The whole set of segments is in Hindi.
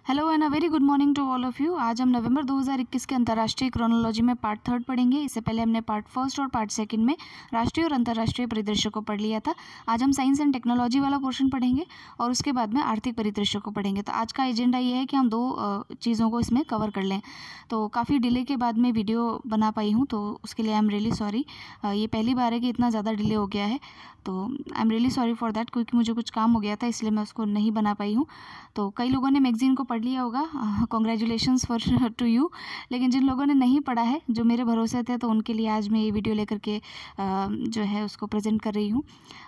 Hello and a very good morning to all of you. आज हम नवंबर 2021 के अंतर्राष्ट्रीय क्रोनोलॉजी में पार्ट 3 पढ़ेंगे। इससे पहले हमने पार्ट 1 और पार्ट 2 में राष्ट्रीय और अंतर्राष्ट्रीय परिदृश्य को पढ़ लिया था। आज हम साइंस एंड टेक्नोलॉजी वाला पोर्शन पढ़ेंगे और उसके बाद में आर्थिक परिदृश्य को पढ़ेंगे। तो आज का एजेंडा ये है कि हम दो चीज़ों को इसमें कवर कर लें। तो काफ़ी डिले के बाद में वीडियो बना पाई हूँ, तो उसके लिए आई एम रियली सॉरी। ये पहली बार है कि इतना ज़्यादा डिले हो गया है, तो I am really sorry for that, क्योंकि मुझे कुछ काम हो गया था इसलिए मैं उसको नहीं बना पाई हूँ। तो कई लोगों ने मैगज़ीन को पढ़ लिया होगा, कॉन्ग्रेचुलेशंस फॉर टू यू। लेकिन जिन लोगों ने नहीं पढ़ा है, जो मेरे भरोसे थे, तो उनके लिए आज मैं ये वीडियो लेकर के जो है उसको प्रेजेंट कर रही हूँ।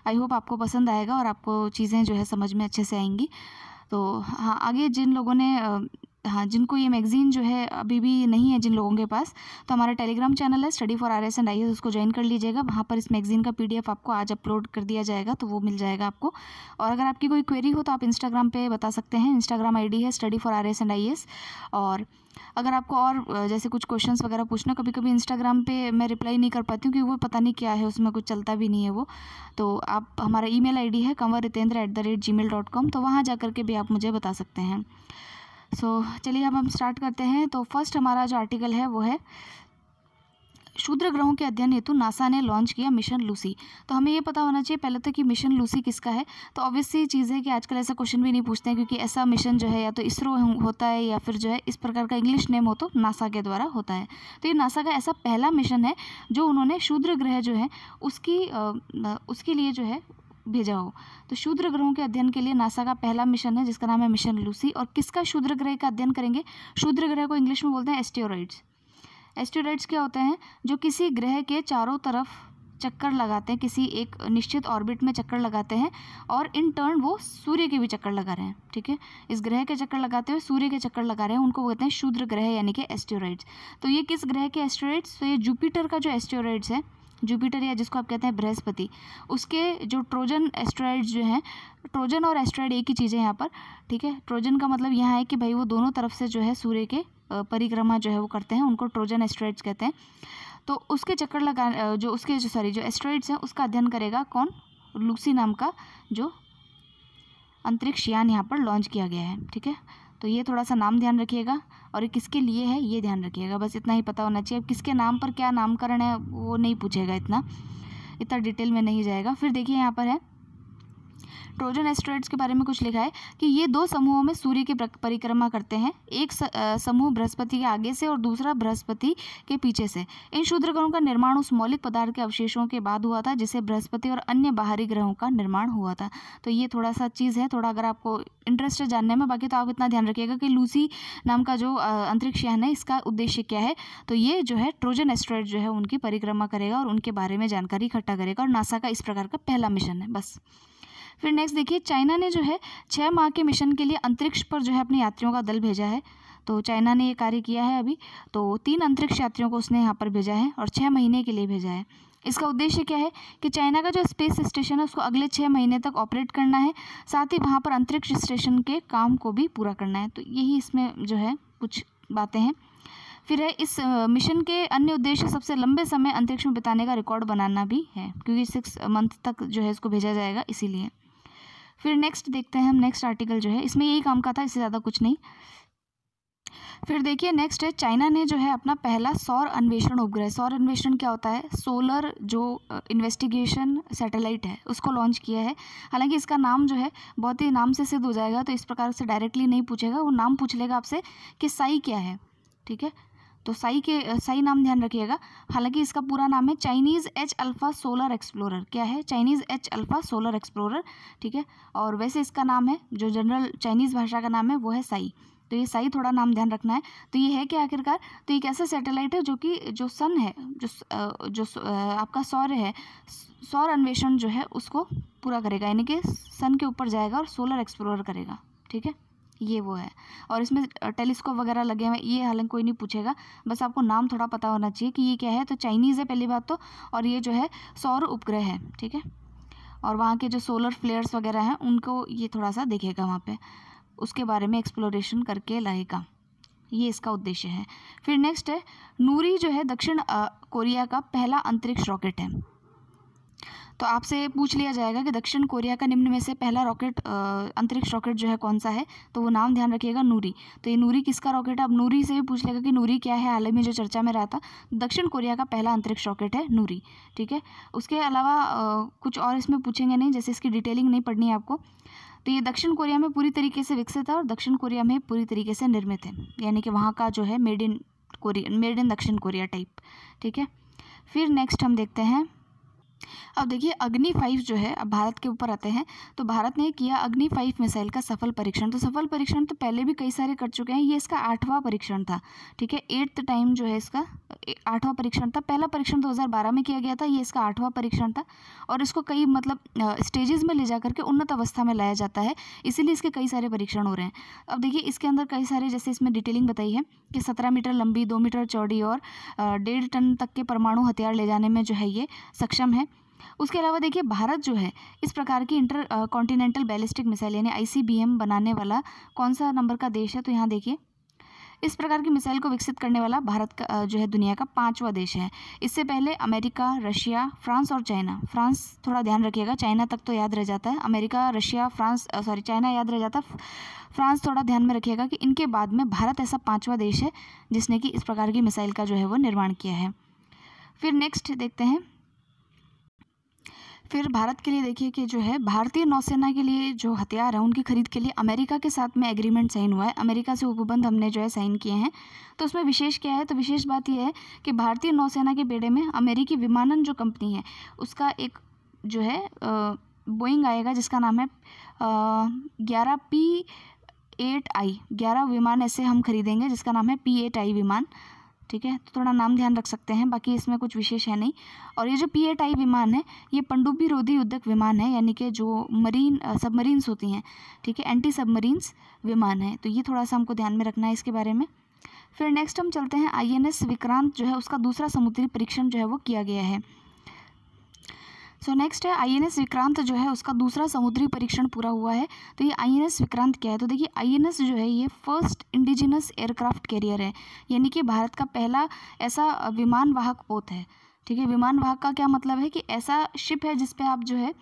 आई होप आपको पसंद आएगा और आपको चीज़ें जो है समझ में अच्छे से आएंगी। तो हाँ, आगे जिन लोगों ने जिनको ये मैगज़ीन जो है अभी भी नहीं है जिन लोगों के पास, तो हमारा टेलीग्राम चैनल है study for RS and IAS, उसको ज्वाइन कर लीजिएगा। वहाँ पर इस मैगज़ीन का PDF आपको आज अपलोड कर दिया जाएगा, तो वो मिल जाएगा आपको। और अगर आपकी कोई क्वेरी हो तो आप इंस्टाग्राम पे बता सकते हैं। इंस्टाग्राम ID है study for RS and IAS। और अगर आपको और जैसे कुछ क्वेश्चंस वगैरह पूछना, कभी कभी इंस्टाग्राम पे मैं रिप्लाई नहीं कर पाती हूँ क्योंकि वो पता नहीं क्या है, उसमें कुछ चलता भी नहीं है वो। तो आप, हमारा email ID है kanwarhitendra@gmail.com, तो वहाँ जा कर के भी आप मुझे बता सकते हैं। चलिए अब हम स्टार्ट करते हैं। तो फर्स्ट हमारा जो आर्टिकल है वो है क्षुद्र ग्रहों के अध्ययन हेतु नासा ने लॉन्च किया मिशन लूसी। तो हमें ये पता होना चाहिए पहले तो कि मिशन लूसी किसका है। तो ऑब्वियस सी चीज़ है कि आजकल ऐसा क्वेश्चन भी नहीं पूछते हैं, क्योंकि ऐसा मिशन जो है या तो इसरो होता है या फिर जो है इस प्रकार का इंग्लिश नेम हो तो नासा के द्वारा होता है। तो ये नासा का ऐसा पहला मिशन है जो उन्होंने क्षुद्र ग्रह जो है उसके लिए जो है भेजा हो। तो क्षुद्र ग्रहों के अध्ययन के लिए नासा का पहला मिशन है जिसका नाम है मिशन लूसी। और किसका क्षुद्र ग्रह का अध्ययन करेंगे? क्षुद्र ग्रह को इंग्लिश में बोलते हैं एस्टेरॉइड्स। एस्टेरॉइड्स क्या होते हैं? जो किसी ग्रह के चारों तरफ चक्कर लगाते हैं, किसी एक निश्चित ऑर्बिट में चक्कर लगाते हैं और इन टर्न वो सूर्य के भी चक्कर लगा रहे हैं। ठीक है, इस ग्रह के चक्कर लगाते हुए सूर्य के चक्कर लगा रहे हैं, उनको बोलते हैं क्षुद्र ग्रह यानी कि एस्टेरॉइड्स। तो ये किस ग्रह के एस्टेरॉइड्स? तो ये जुपिटर का जो एस्टेरॉइड्स है, जुपिटर या जिसको आप कहते हैं बृहस्पति, उसके जो ट्रोजन एस्टेरॉइड्स जो हैं, ट्रोजन और एस्टेरॉइड एक ही चीज़ है यहाँ पर। ठीक है, ट्रोजन का मतलब यहाँ है कि भाई वो दोनों तरफ से जो है सूर्य के परिक्रमा जो है वो करते हैं, उनको ट्रोजन एस्टेरॉइड्स कहते हैं। तो उसके चक्कर लगा जो एस्टेरॉइड्स हैं उसका अध्ययन करेगा कौन? लूसी नाम का जो अंतरिक्ष यान यहाँ पर लॉन्च किया गया है। ठीक है, तो ये थोड़ा सा नाम ध्यान रखिएगा और ये किसके लिए है ये ध्यान रखिएगा, बस इतना ही पता होना चाहिए। अब किसके नाम पर क्या नामकरण है वो नहीं पूछेगा, इतना डिटेल में नहीं जाएगा। फिर देखिए यहाँ पर है ट्रोजन एस्टेरॉइड्स के बारे में कुछ लिखा है कि ये दो समूहों में सूर्य की परिक्रमा करते हैं। एक समूह बृहस्पति के आगे से और दूसरा बृहस्पति के पीछे से। इन क्षुद्र ग्रहों का निर्माण उस मौलिक पदार्थ के अवशेषों के बाद हुआ था जिसे बृहस्पति और अन्य बाहरी ग्रहों का निर्माण हुआ था। तो ये थोड़ा सा चीज़ है, थोड़ा अगर आपको इंटरेस्ट है जानने में। बाकी तो आप इतना ध्यान रखिएगा कि लूसी नाम का जो अंतरिक्ष यान है इसका उद्देश्य क्या है। तो ये जो है ट्रोजन एस्टेरॉइड जो है उनकी परिक्रमा करेगा और उनके बारे में जानकारी इकट्ठा करेगा, और नासा का इस प्रकार का पहला मिशन है बस। फिर नेक्स्ट देखिए, चाइना ने जो है 6 माह के मिशन के लिए अंतरिक्ष पर जो है अपने यात्रियों का दल भेजा है। तो चाइना ने ये कार्य किया है अभी। तो 3 अंतरिक्ष यात्रियों को उसने यहाँ पर भेजा है और 6 महीने के लिए भेजा है। इसका उद्देश्य क्या है कि चाइना का जो स्पेस स्टेशन है उसको अगले 6 महीने तक ऑपरेट करना है, साथ ही वहाँ पर अंतरिक्ष स्टेशन के काम को भी पूरा करना है। तो यही इसमें जो है कुछ बातें हैं। फिर है इस मिशन के अन्य उद्देश्य सबसे लंबे समय अंतरिक्ष में बिताने का रिकॉर्ड बनाना भी है, क्योंकि 6 मंथ तक जो है इसको भेजा जाएगा इसीलिए। फिर नेक्स्ट देखते हैं हम, नेक्स्ट आर्टिकल जो है इसमें यही काम का था, इससे ज़्यादा कुछ नहीं। फिर देखिए नेक्स्ट है, चाइना ने जो है अपना पहला सौर अन्वेषण उपग्रह, सौर अन्वेषण क्या होता है? सोलर जो इन्वेस्टिगेशन सैटेलाइट है उसको लॉन्च किया है। हालांकि इसका नाम जो है बहुत ही नाम से सिद्ध हो जाएगा, तो इस प्रकार से डायरेक्टली नहीं पूछेगा, वो नाम पूछ लेगा आपसे कि साई क्या है। ठीक है, तो साई नाम ध्यान रखिएगा। हालांकि इसका पूरा नाम है Chinese H alpha solar explorer. क्या है? Chinese H alpha solar explorer. ठीक है, और वैसे इसका नाम है, जो जनरल चाइनीज़ भाषा का नाम है वो है साई। तो ये साई थोड़ा नाम ध्यान रखना है। तो ये है क्या आखिरकार? तो एक ऐसा सैटेलाइट है जो कि जो सन है, जो आपका सौर्य है, सौर अन्वेषण जो है उसको पूरा करेगा, यानी कि सन के ऊपर जाएगा और सोलर एक्सप्लोर करेगा। ठीक है, ये वो है। और इसमें टेलीस्कोप वगैरह लगे हुए हैं, ये हालांकि कोई नहीं पूछेगा, बस आपको नाम थोड़ा पता होना चाहिए कि ये क्या है। तो चाइनीज़ है पहली बात तो, और ये जो है सौर उपग्रह है। ठीक है, और वहाँ के जो सोलर फ्लेयर्स वगैरह हैं उनको ये थोड़ा सा देखेगा, वहाँ पे उसके बारे में एक्सप्लोरेशन करके लाएगा, ये इसका उद्देश्य है। फिर नेक्स्ट है, नूरी जो है दक्षिण कोरिया का पहला अंतरिक्ष रॉकेट है। तो आपसे पूछ लिया जाएगा कि दक्षिण कोरिया का निम्न में से पहला रॉकेट अंतरिक्ष रॉकेट जो है कौन सा है, तो वो नाम ध्यान रखिएगा, नूरी। तो ये नूरी किसका रॉकेट है? अब नूरी से भी पूछ लेगा कि नूरी क्या है, हाल ही में जो चर्चा में रहा था। दक्षिण कोरिया का पहला अंतरिक्ष रॉकेट है नूरी, ठीक है। उसके अलावा कुछ और इसमें पूछेंगे नहीं, जैसे इसकी डिटेलिंग नहीं पढ़नी है आपको। तो ये दक्षिण कोरिया में पूरी तरीके से विकसित है और दक्षिण कोरिया में पूरी तरीके से निर्मित है, यानी कि वहाँ का जो है मेड इन दक्षिण कोरिया टाइप, ठीक है। फिर नेक्स्ट हम देखते हैं, अब देखिए अग्नि 5 जो है, अब भारत के ऊपर आते हैं। तो भारत ने किया अग्नि 5 मिसाइल का सफल परीक्षण। तो सफल परीक्षण तो पहले भी कई सारे कर चुके हैं, ये इसका 8वां परीक्षण था, ठीक है। 8th टाइम जो है इसका 8वां परीक्षण था। पहला परीक्षण 2012 में किया गया था, ये इसका 8वां परीक्षण था। और इसको कई मतलब स्टेजेस में ले जा करके उन्नत अवस्था में लाया जाता है, इसीलिए इसके कई सारे परीक्षण हो रहे हैं। अब देखिए इसके अंदर कई सारे, जैसे इसमें डिटेलिंग बताई है कि 17 मीटर लंबी, 2 मीटर चौड़ी और 1.5 टन तक के परमाणु हथियार ले जाने में जो है ये सक्षम है। उसके अलावा देखिए भारत जो है इस प्रकार की इंटर कॉन्टिनेंटल बैलिस्टिक मिसाइल यानी ICBM बनाने वाला कौन सा नंबर का देश है? तो यहाँ देखिए इस प्रकार की मिसाइल को विकसित करने वाला भारत का जो है दुनिया का 5वां देश है। इससे पहले अमेरिका, रशिया, फ्रांस और चाइना। फ्रांस थोड़ा ध्यान रखिएगा, चाइना तक तो याद रह जाता है, अमेरिका, रशिया, चाइना याद रह जाता है, फ्रांस थोड़ा ध्यान में रखिएगा कि इनके बाद में भारत ऐसा 5वां देश है जिसने कि इस प्रकार की मिसाइल का जो है वो निर्माण किया है। फिर नेक्स्ट देखते हैं, फिर भारत के लिए देखिए कि जो है भारतीय नौसेना के लिए जो हथियार है उनकी खरीद के लिए अमेरिका के साथ में एग्रीमेंट साइन हुआ है। अमेरिका से उपबंध हमने जो है साइन किए हैं। तो उसमें विशेष क्या है? तो विशेष बात यह है कि भारतीय नौसेना के बेड़े में अमेरिकी विमानन जो कंपनी है उसका एक जो है बोइंग आएगा जिसका नाम है 11P-8I। 11 विमान ऐसे हम खरीदेंगे जिसका नाम है P-8I विमान, ठीक है। तो थोड़ा नाम ध्यान रख सकते हैं, बाकी इसमें कुछ विशेष है नहीं। और ये जो P-8I विमान है ये पनडुब्बी रोधी युद्धक विमान है, यानी कि जो मरीन सबमरीन्स होती हैं, ठीक है, एंटी सबमरीन्स विमान है। तो ये थोड़ा सा हमको ध्यान में रखना है इसके बारे में। फिर नेक्स्ट हम चलते हैं, INS विक्रांत जो है उसका दूसरा समुद्री परीक्षण जो है वो किया गया है। सो नेक्स्ट है INS विक्रांत जो है उसका दूसरा समुद्री परीक्षण पूरा हुआ है। तो ये INS विक्रांत क्या है? तो देखिए INS जो है ये फर्स्ट इंडिजिनस एयरक्राफ्ट कैरियर है, यानी कि भारत का पहला ऐसा विमान वाहक पोत है, ठीक है। विमान वाहक का क्या मतलब है कि ऐसा शिप है जिस पे आप जो है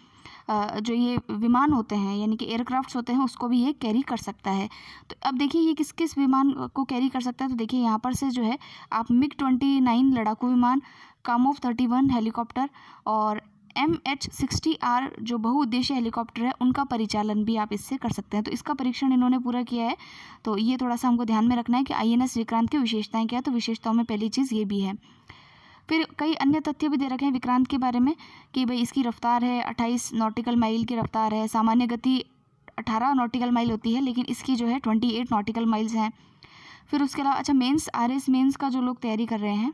जो ये विमान होते हैं यानी कि एयरक्राफ्ट्स होते हैं उसको भी ये कैरी कर सकता है। तो अब देखिए ये किस किस विमान को कैरी कर सकता है? तो देखिए यहाँ पर से जो है आप MiG-29 लड़ाकू विमान, कामोव 31 हेलीकॉप्टर और MH-60R जो बहुउद्देशीय हेलीकॉप्टर है उनका परिचालन भी आप इससे कर सकते हैं। तो इसका परीक्षण इन्होंने पूरा किया है। तो ये थोड़ा सा हमको ध्यान में रखना है कि INS विक्रांत की विशेषताएं क्या है। तो विशेषताओं में पहली चीज़ ये भी है। फिर कई अन्य तथ्य भी दे रखे हैं विक्रांत के बारे में कि भाई इसकी रफ्तार है 28 नॉटिकल माइल की रफ्तार है, सामान्य गति 18 नॉटिकल माइल होती है लेकिन इसकी जो है 28 नॉटिकल माइल्स हैं। फिर उसके अलावा अच्छा मेंस RS मेंस का जो लोग तैयारी कर रहे हैं,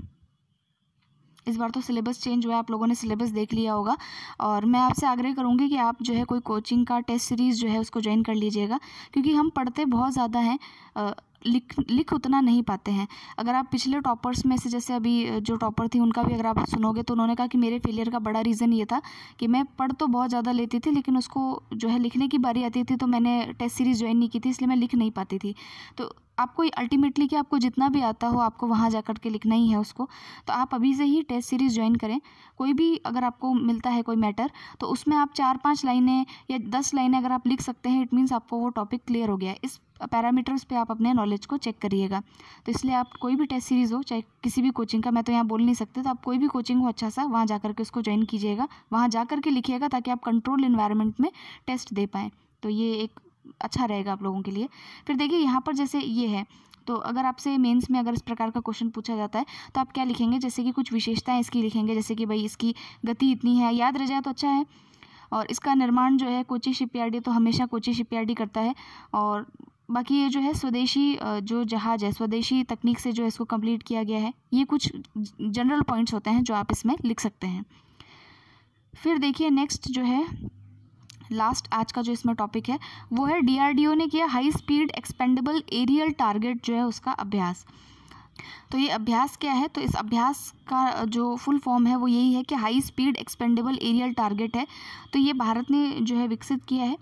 इस बार तो सिलेबस चेंज हुआ है, आप लोगों ने सिलेबस देख लिया होगा। और मैं आपसे आग्रह करूँगी कि आप जो है कोई कोचिंग का टेस्ट सीरीज़ जो है उसको ज्वाइन कर लीजिएगा, क्योंकि हम पढ़ते बहुत ज़्यादा हैं, लिख उतना नहीं पाते हैं। अगर आप पिछले टॉपर्स में से, जैसे अभी जो टॉपर थी उनका भी अगर आप सुनोगे तो उन्होंने कहा कि मेरे फेलियर का बड़ा रीज़न ये था कि मैं पढ़ तो बहुत ज़्यादा लेती थी लेकिन उसको जो है लिखने की बारी आती थी तो मैंने टेस्ट सीरीज़ ज्वाइन नहीं की थी, इसलिए मैं लिख नहीं पाती थी। तो आपको अल्टीमेटली कि आपको जितना भी आता हो आपको वहाँ जा कर के लिखना ही है उसको। तो आप अभी से ही टेस्ट सीरीज़ ज्वाइन करें। कोई भी अगर आपको मिलता है कोई मैटर तो उसमें आप 4-5 लाइनें या 10 लाइनें अगर आप लिख सकते हैं, इट मीन्स आपको वो टॉपिक क्लियर हो गया है। इस पैरामीटर्स पे आप अपने नॉलेज को चेक करिएगा। तो इसलिए आप कोई भी टेस्ट सीरीज़ हो, चाहे किसी भी कोचिंग का, मैं तो यहाँ बोल नहीं सकते, तो आप कोई भी कोचिंग हो अच्छा सा वहाँ जा कर के उसको ज्वाइन कीजिएगा, वहाँ जा कर के लिखिएगा ताकि आप कंट्रोल इन्वायरमेंट में टेस्ट दे पाएँ। तो ये एक अच्छा रहेगा आप लोगों के लिए। फिर देखिए यहाँ पर जैसे ये है, तो अगर आपसे मेंस में अगर इस प्रकार का क्वेश्चन पूछा जाता है तो आप क्या लिखेंगे? जैसे कि कुछ विशेषताएं इसकी लिखेंगे, जैसे कि भाई इसकी गति इतनी है, याद रह जाए तो अच्छा है। और इसका निर्माण जो है कोची शिपयार्ड, तो हमेशा कोची शिपयार्ड ही करता है। और बाकी ये जो है स्वदेशी जो जहाज़ है, स्वदेशी तकनीक से जो है इसको कंप्लीट किया गया है। ये कुछ जनरल पॉइंट्स होते हैं जो आप इसमें लिख सकते हैं। फिर देखिए नेक्स्ट जो है लास्ट आज का जो इसमें टॉपिक है वो है DRDO ने किया high speed expendable aerial target जो है उसका अभ्यास। तो ये अभ्यास क्या है? तो इस अभ्यास का जो फुल फॉर्म है वो यही है कि high speed expendable aerial target है। तो ये भारत ने जो है विकसित किया है,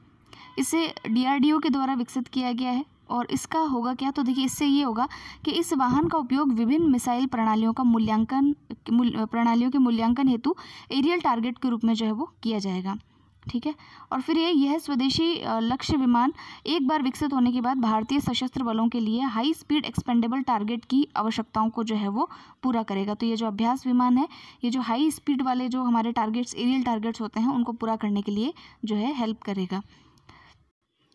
इसे DRDO के द्वारा विकसित किया गया है और इसका होगा क्या, तो देखिए इससे ये होगा कि इस वाहन का उपयोग विभिन्न मिसाइल प्रणालियों का प्रणालियों के मूल्यांकन हेतु एरियल टारगेट के रूप में जो है वो किया जाएगा। ठीक है, और फिर यह स्वदेशी लक्ष्य विमान एक बार विकसित होने के बाद भारतीय सशस्त्र बलों के लिए हाई स्पीड एक्सपेंडेबल टारगेट की आवश्यकताओं को जो है वो पूरा करेगा। तो ये जो अभ्यास विमान है, ये जो हाई स्पीड वाले जो हमारे टारगेट्स, एरियल टारगेट्स होते हैं, उनको पूरा करने के लिए जो है हेल्प करेगा।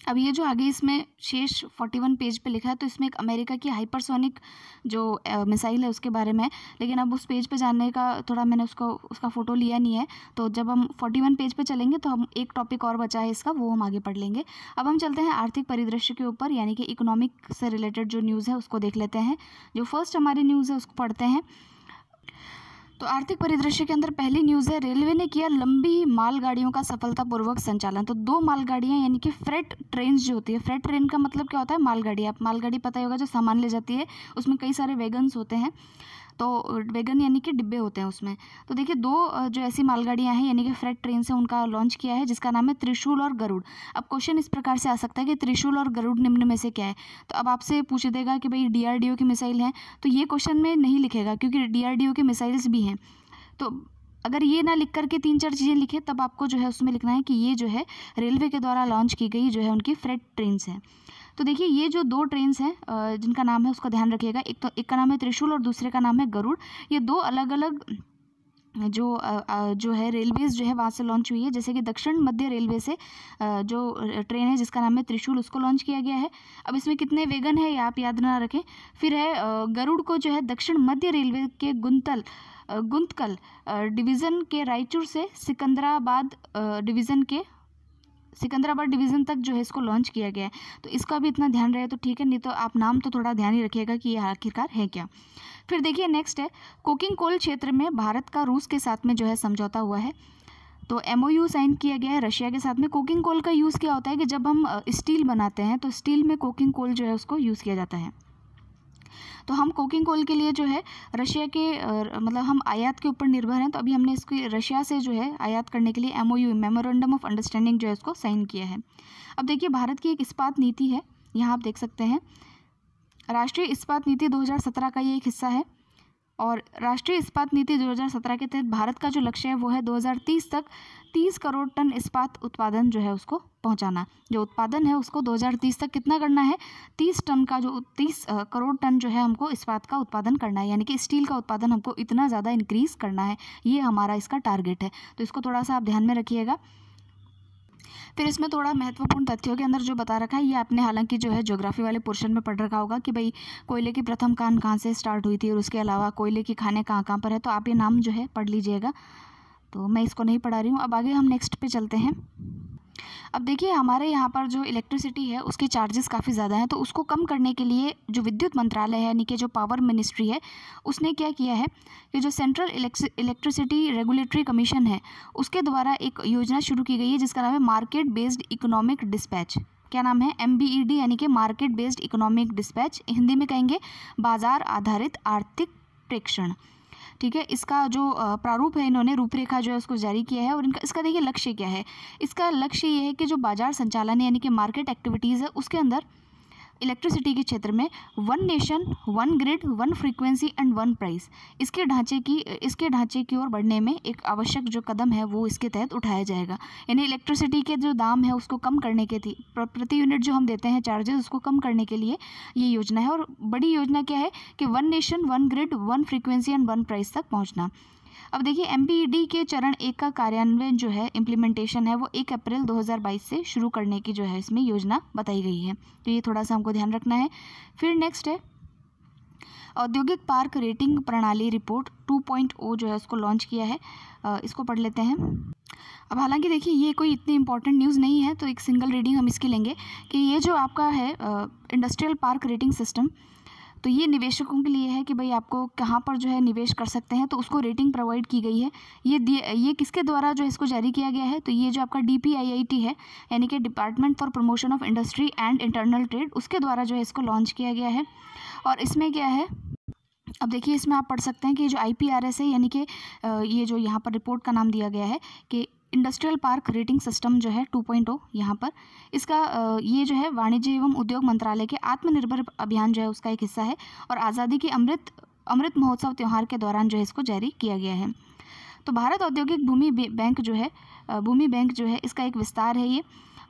अब ये जो आगे इसमें शेष 41 पेज पे लिखा है, तो इसमें एक अमेरिका की हाइपरसोनिक जो मिसाइल है उसके बारे में है, लेकिन अब उस पेज पे जानने का थोड़ा मैंने उसका फ़ोटो लिया नहीं है, तो जब हम 41 पेज पे चलेंगे तो हम एक टॉपिक और बचा है इसका, वो हम आगे पढ़ लेंगे। अब हम चलते हैं आर्थिक परिदृश्य के ऊपर, यानी कि इकोनॉमिक से रिलेटेड जो न्यूज़ है उसको देख लेते हैं। जो फर्स्ट हमारी न्यूज़ है उसको पढ़ते हैं। तो आर्थिक परिदृश्य के अंदर पहली न्यूज़ है, रेलवे ने किया लंबी मालगाड़ियों का सफलतापूर्वक संचालन। तो 2 मालगाड़ियाँ, यानी कि फ्रेट ट्रेन जो होती है, फ्रेट ट्रेन का मतलब क्या होता है, मालगाड़ी। आप मालगाड़ी पता ही होगा, जो सामान ले जाती है, उसमें कई सारे वैगन्स होते हैं, तो वैगन यानी कि डिब्बे होते हैं उसमें। तो देखिए 2 जो ऐसी मालगाड़ियाँ हैं, यानी कि फ्रेट ट्रेन से उनका लॉन्च किया है, जिसका नाम है त्रिशूल और गरुड़। अब क्वेश्चन इस प्रकार से आ सकता है कि त्रिशूल और गरुड़ निम्न में से क्या है। तो अब आपसे पूछ देगा कि भाई DRDO की मिसाइल है, तो ये क्वेश्चन में नहीं लिखेगा, क्योंकि DRDO की मिसाइल्स भी हैं। तो अगर ये ना लिख करके 3-4 चीज़ें लिखे, तब आपको जो है उसमें लिखना है कि ये जो है रेलवे के द्वारा लॉन्च की गई जो है उनकी फ्रेट ट्रेन्स हैं। तो देखिए ये जो 2 ट्रेन्स हैं जिनका नाम है उसका ध्यान रखिएगा। एक का नाम है त्रिशूल और दूसरे का नाम है गरुड़। ये 2 अलग अलग जो है रेलवेज़ जो है वहाँ से लॉन्च हुई है। जैसे कि दक्षिण मध्य रेलवे से जो ट्रेन है जिसका नाम है त्रिशूल, उसको लॉन्च किया गया है। अब इसमें कितने वैगन है ये आप याद ना रखें। फिर है गरुड़ को जो है दक्षिण मध्य रेलवे के गुंतकल डिवीज़न के रायचूर से सिकंदराबाद डिवीज़न तक जो है इसको लॉन्च किया गया है। तो इसका भी इतना ध्यान रहे तो ठीक है, नहीं तो आप नाम तो थोड़ा ध्यान ही रखिएगा कि ये आखिरकार है क्या। फिर देखिए नेक्स्ट है, कोकिंग कोल क्षेत्र में भारत का रूस के साथ में जो है समझौता हुआ है। तो MOU साइन किया गया है रशिया के साथ में। कोकिंग कोल का यूज़ क्या होता है कि जब हम स्टील बनाते हैं तो स्टील में कोकिंग कोल जो है उसको यूज़ किया जाता है। तो हम कोकिंग कोल के लिए जो है रशिया के मतलब हम आयात के ऊपर निर्भर हैं। तो अभी हमने इसकी रशिया से जो है आयात करने के लिए MOU मेमोरेंडम ऑफ अंडरस्टैंडिंग जो है उसको साइन किया है। अब देखिए भारत की एक इस्पात नीति है, यहाँ आप देख सकते हैं राष्ट्रीय इस्पात नीति 2017 का ये एक हिस्सा है। और राष्ट्रीय इस्पात नीति 2017 के तहत भारत का जो लक्ष्य है वो है 2030 तक 30 करोड़ टन इस्पात उत्पादन जो है उसको पहुंचाना। जो उत्पादन है उसको 2030 तक कितना करना है, 30 करोड़ टन जो है हमको इस्पात का उत्पादन करना है, यानी कि स्टील का उत्पादन हमको इतना ज़्यादा इंक्रीज़ करना है। ये हमारा इसका टारगेट है, तो इसको थोड़ा सा आप ध्यान में रखिएगा। फिर इसमें थोड़ा महत्वपूर्ण तथ्यों के अंदर जो बता रखा है, ये आपने हालांकि जो है ज्योग्राफी वाले पोर्शन में पढ़ रखा होगा कि भाई कोयले की प्रथम खान कहाँ से स्टार्ट हुई थी, और उसके अलावा कोयले की खानें कहाँ कहाँ पर है। तो आप ये नाम जो है पढ़ लीजिएगा, तो मैं इसको नहीं पढ़ा रही हूँ। अब आगे हम नेक्स्ट पे चलते हैं। अब देखिए हमारे यहाँ पर जो इलेक्ट्रिसिटी है उसके चार्जेस काफ़ी ज़्यादा हैं, तो उसको कम करने के लिए जो विद्युत मंत्रालय है, यानी कि जो पावर मिनिस्ट्री है, उसने क्या किया है कि जो सेंट्रल इलेक्ट्रिसिटी रेगुलेटरी कमीशन है उसके द्वारा एक योजना शुरू की गई है जिसका नाम है मार्केट बेस्ड इकोनॉमिक डिस्पैच। क्या नाम है, MBED, यानी कि market based economic dispatch. Hindi में कहेंगे बाजार आधारित आर्थिक प्रेक्षण। ठीक है, इसका जो प्रारूप है, इन्होंने रूपरेखा जो है उसको जारी किया है। और इसका देखिए लक्ष्य क्या है। इसका लक्ष्य ये है कि जो बाजार संचालन है, यानी कि मार्केट एक्टिविटीज़ है, उसके अंदर इलेक्ट्रिसिटी के क्षेत्र में 1 nation 1 grid 1 frequency and 1 price, इसके ढांचे की ओर बढ़ने में एक आवश्यक जो कदम है वो इसके तहत उठाया जाएगा। यानी इलेक्ट्रिसिटी के जो दाम है उसको कम करने के प्रति यूनिट जो हम देते हैं चार्जेस, उसको कम करने के लिए ये योजना है। और बड़ी योजना क्या है कि 1 nation 1 grid 1 frequency and 1 price तक पहुँचना। अब देखिए MBED के चरण 1 का कार्यान्वयन जो है, इम्प्लीमेंटेशन है, वो 1 अप्रैल 2022 से शुरू करने की जो है इसमें योजना बताई गई है। तो ये थोड़ा सा हमको ध्यान रखना है। फिर नेक्स्ट है औद्योगिक पार्क रेटिंग प्रणाली रिपोर्ट 2.0 जो है उसको लॉन्च किया है। इसको पढ़ लेते हैं। अब हालांकि देखिए ये कोई इतनी इंपॉर्टेंट न्यूज़ नहीं है, तो एक सिंगल रीडिंग हम इसकी लेंगे कि ये जो आपका है इंडस्ट्रियल पार्क रेटिंग सिस्टम, तो ये निवेशकों के लिए है कि भाई आपको कहाँ पर जो है निवेश कर सकते हैं, तो उसको रेटिंग प्रोवाइड की गई है। ये किसके द्वारा जो है इसको जारी किया गया है, तो ये जो आपका DPIIT है, यानी कि department for promotion of industry and internal trade, उसके द्वारा जो है इसको लॉन्च किया गया है। और इसमें क्या है, अब देखिए इसमें आप पढ़ सकते हैं कि जो IPRS है, यानी कि ये जो यहाँ पर रिपोर्ट का नाम दिया गया है कि इंडस्ट्रियल पार्क रेटिंग सिस्टम जो है 2.0 यहाँ पर इसका ये जो है वाणिज्य एवं उद्योग मंत्रालय के आत्मनिर्भर अभियान जो है उसका एक हिस्सा है और आज़ादी के अमृत महोत्सव त्यौहार के दौरान जो है इसको जारी किया गया है। तो भारत औद्योगिक भूमि बैंक जो है इसका एक विस्तार है ये,